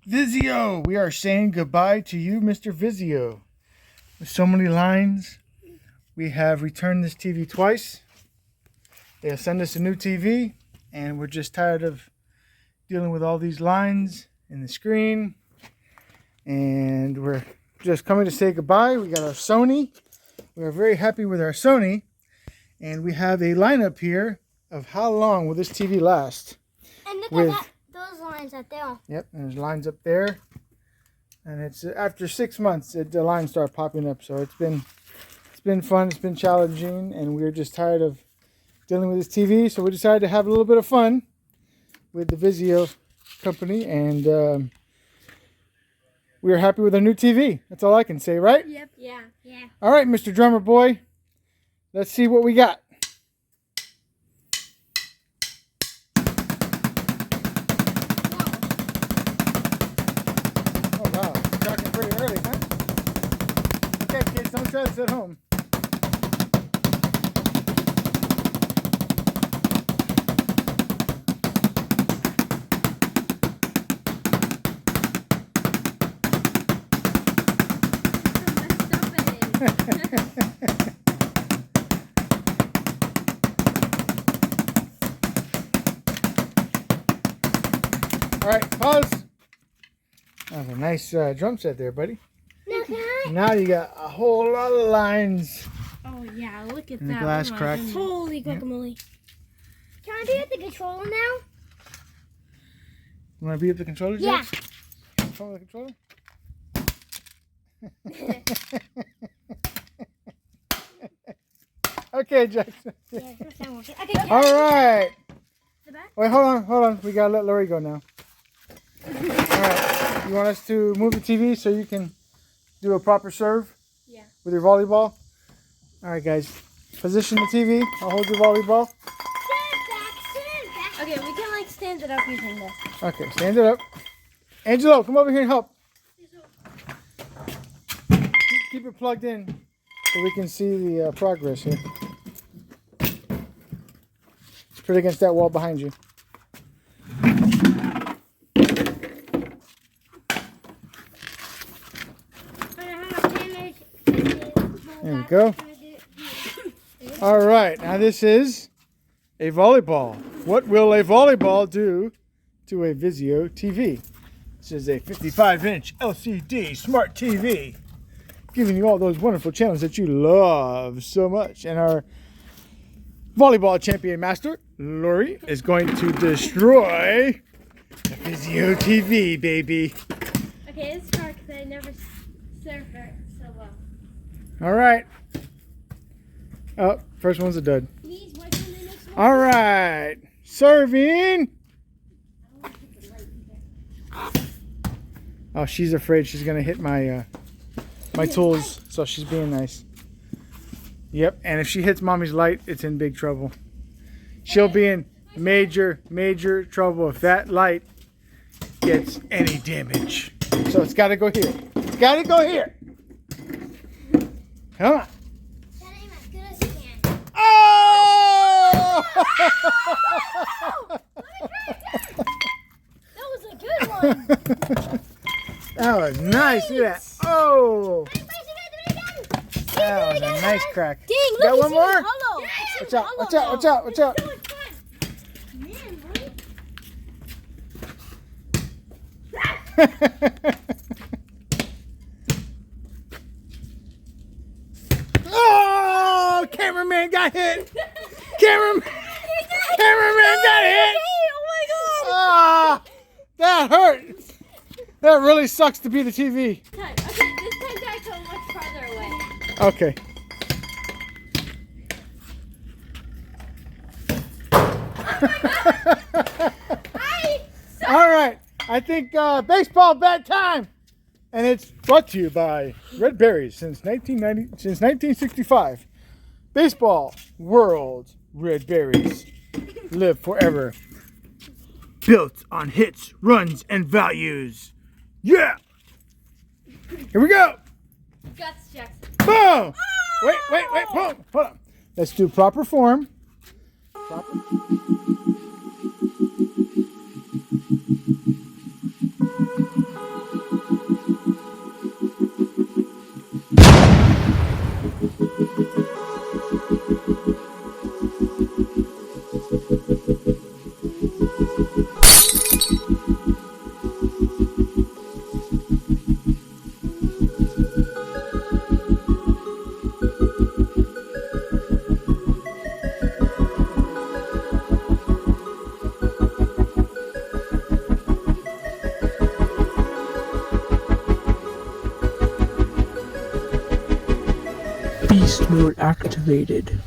Vizio, we are saying goodbye to you, Mr. Vizio. With so many lines, we have returned this TV twice. They'll send us a new TV, and we're just tired of dealing with all these lines in the screen. And we're just coming to say goodbye. We got our Sony. We are very happy with our Sony. And we have a lineup here of how long will this TV last. And look at that, those lines up there. Yep, and there's lines up there. And it's after 6 months, the lines start popping up. So it's been fun, it's been challenging, and we're just tired of dealing with this TV. So we decided to have a little bit of fun with the Vizio company, and we're happy with our new TV. That's all I can say, right? Yep. Yeah. All right, Mr. Drummer Boy. Let's see what we got. Oh, wow. It's talking pretty early, huh? Okay, kids, don't try this at home. All right, pause. That was a nice drum set there, buddy. Now you got a whole lot of lines. Oh yeah, look at And that. the glass cracked. Holy guacamole. Can I be at the controller now? You want to be at the controller, Yeah. Jack? Control the controller? Okay, Jackson. Yeah, first time watching. Okay, All right. the back? Wait, hold on. We gotta let Lori go now. All right. You want us to move the TV so you can do a proper serve? Yeah. With your volleyball? All right, guys. Position the TV. I'll hold your volleyball. Stand back. Okay, we can like stand it up using this. Okay, stand it up. Angelo, come over here and help. Keep it plugged in so we can see the progress here. Just put it against that wall behind you. There we go. All right, now this is a volleyball. What will a volleyball do to a Vizio TV? This is a 55-inch LCD smart TV, giving you all those wonderful channels that you love so much. And our volleyball champion master, Lori, is going to destroy the Vizio TV, baby. Okay, it's hard because I never served it so well. All right. Oh, first one's a dud. Please, why can't I make some? All right. Serving. Oh, she's afraid she's going to hit my my tools, so she's being nice. Yep, and if she hits Mommy's light, it's in big trouble. She'll be in major trouble if that light gets any damage. So it's got to go here. It's got to go here. Come on. That ain't as good as you can. Oh! That was a good one. That was nice. Look at that. Oh! Wait, you gotta do it again. That was a nice crack. Dang, look, Got you one see more? the hollow. Watch out, watch out, watch out, watch out. So much fun. Man, Oh! Cameraman got hit. Cameraman got hit. Oh my god. Ah! That hurt. That really sucks to be the TV. Okay, this time I go much farther away. Okay. All right. I think baseball bat time. And it's brought to you by Red Berries since 1965. Baseball World Red Berries. Live forever. Built on hits, runs, and values. Yeah! Here we go! Guts, Jackson. Boom! Wait, boom! Hold on. Let's do proper form. Beast mode activated.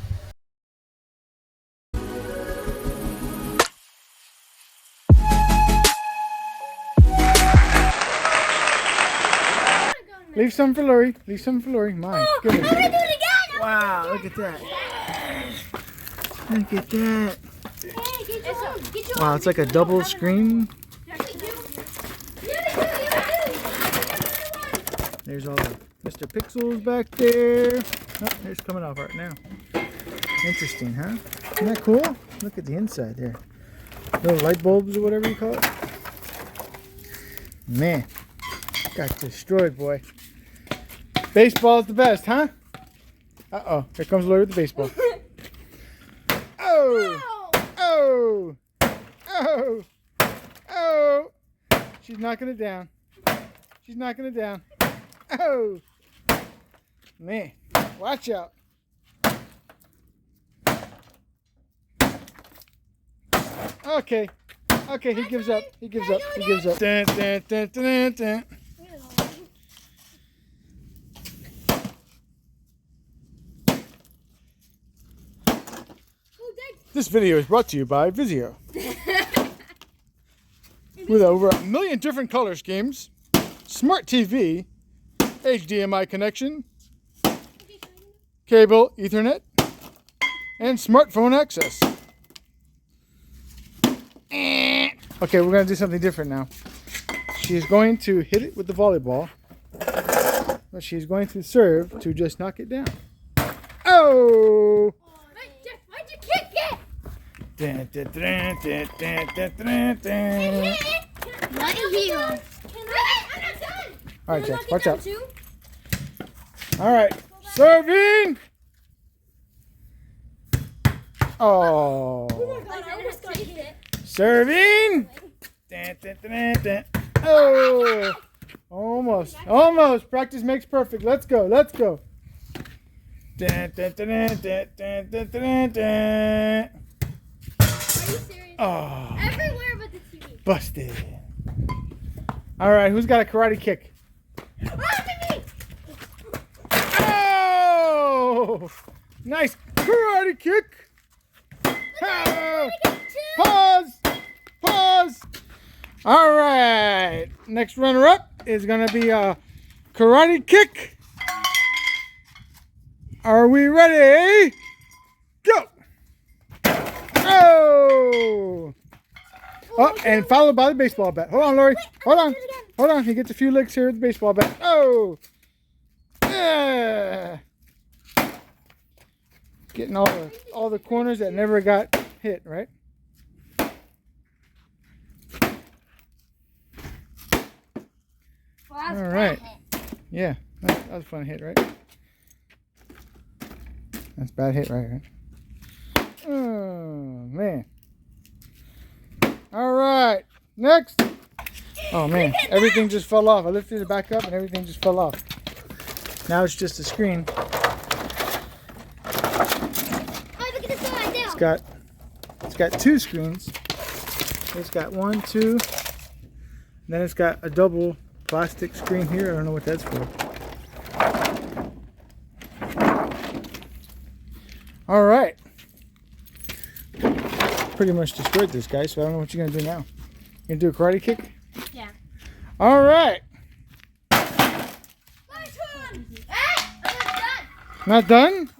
Leave some for Lori. Leave some for Lori. My goodness. I'm gonna do it again. Wow, look at that. Look at that. Hey, get your Wow, it's like a double screen. There's all the Mr. Pixels back there. Oh, it's coming off right now. Interesting, huh? Isn't that cool? Look at the inside there. Little light bulbs or whatever you call it. Man, got destroyed, boy. Baseball's the best, huh? Uh-oh, here comes Lori with the baseball. Oh! Oh! Oh! Oh! She's knocking it down. She's knocking it down. Oh! Man, watch out. Okay. Okay, he gives up. He gives up. He gives up. Dun, dun, dun, dun, dun. This video is brought to you by Vizio. With over 1 million different color schemes, smart TV, HDMI connection, cable, Ethernet, and smartphone access. Okay, we're going to do something different now. She's going to hit it with the volleyball, but she's going to serve to just knock it down. Oh! Why'd you kick it? Dun, dun, dun, dun, dun, dun, dun, dun. What is he on? I'm not done. All right, Jax, watch out. All right, serving. Oh, serving. Dun, dun, dun, dun. Oh, almost, almost. Practice makes perfect. Let's go, let's go. Dun, dun, dun, dun, dun, dun, dun, dun. Are you serious? Oh, Everywhere but the TV. busted. All right, who's got a karate kick? Oh, nice karate kick. Ah, pause, pause. All right, next runner-up is gonna be a karate kick. Are we ready? Go! Oh! Oh, and followed by the baseball bat. Hold on, Lori. Hold on. Hold on. He gets a few licks here with the baseball bat. Oh! Yeah! Getting all the corners that never got hit, right? All right. Yeah, that was a fun hit, right? That's a bad hit, right? Oh, man. All right. Next. Oh, man. Everything just fell off. I lifted it back up and everything just fell off. Now it's just a screen. Oh, look at this one right now. It's got two screens. It's got 1, 2. Then it's got a double plastic screen here. I don't know what that's for. All right. Pretty much destroyed this guy, so I don't know what you're going to do now. You going to do a karate kick? Yeah. All right. My turn. Hey, I'm not done.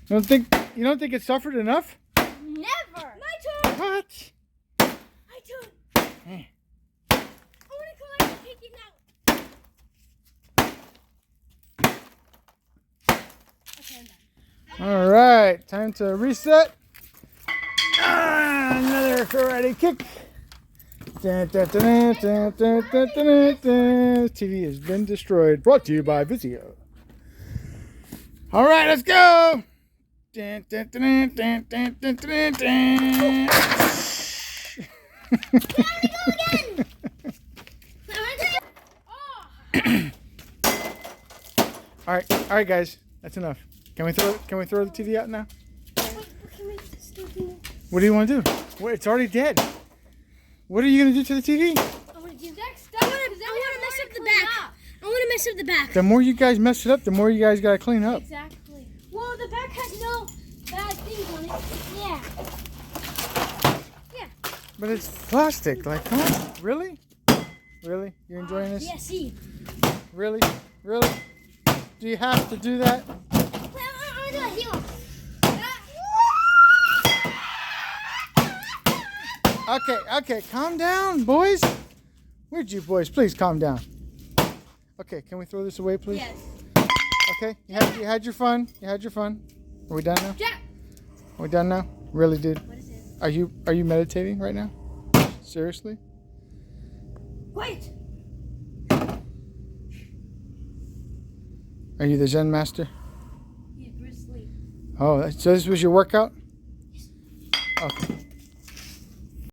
Not done? No. You don't think it suffered enough? Never. My turn. What? My turn. Eh. I want to collect the kick now. Okay, I'm done. All right. Time to reset. Another karate kick. Dun, dun, dun, dun, dun, dun, dun, dun. TV has been destroyed. Brought to you by Vizio. All right, let's go. Dun, dun, dun, dun, dun, dun, dun, dun. All right, guys. That's enough. Can we throw the TV out now? What do you want to do? Well, it's already dead. What are you going to do to the TV? I want to mess up the back. I want to mess up the back. The more you guys mess it up, the more you guys got to clean up. Exactly. But it's plastic. Like, come on. Really? Really? You're enjoying this? Yeah, see. Really? Really? Do you have to do that? Okay, calm down, boys. Where'd you boys? Please calm down. Okay, can we throw this away, please? Yes. Okay, you had your fun. You had your fun. Are we done now? Jack. Are we done now? Really, dude? What is it? Are you meditating right now? Seriously? Wait. Are you the Zen master? He's Bruce Lee. Oh, so this was your workout? Okay.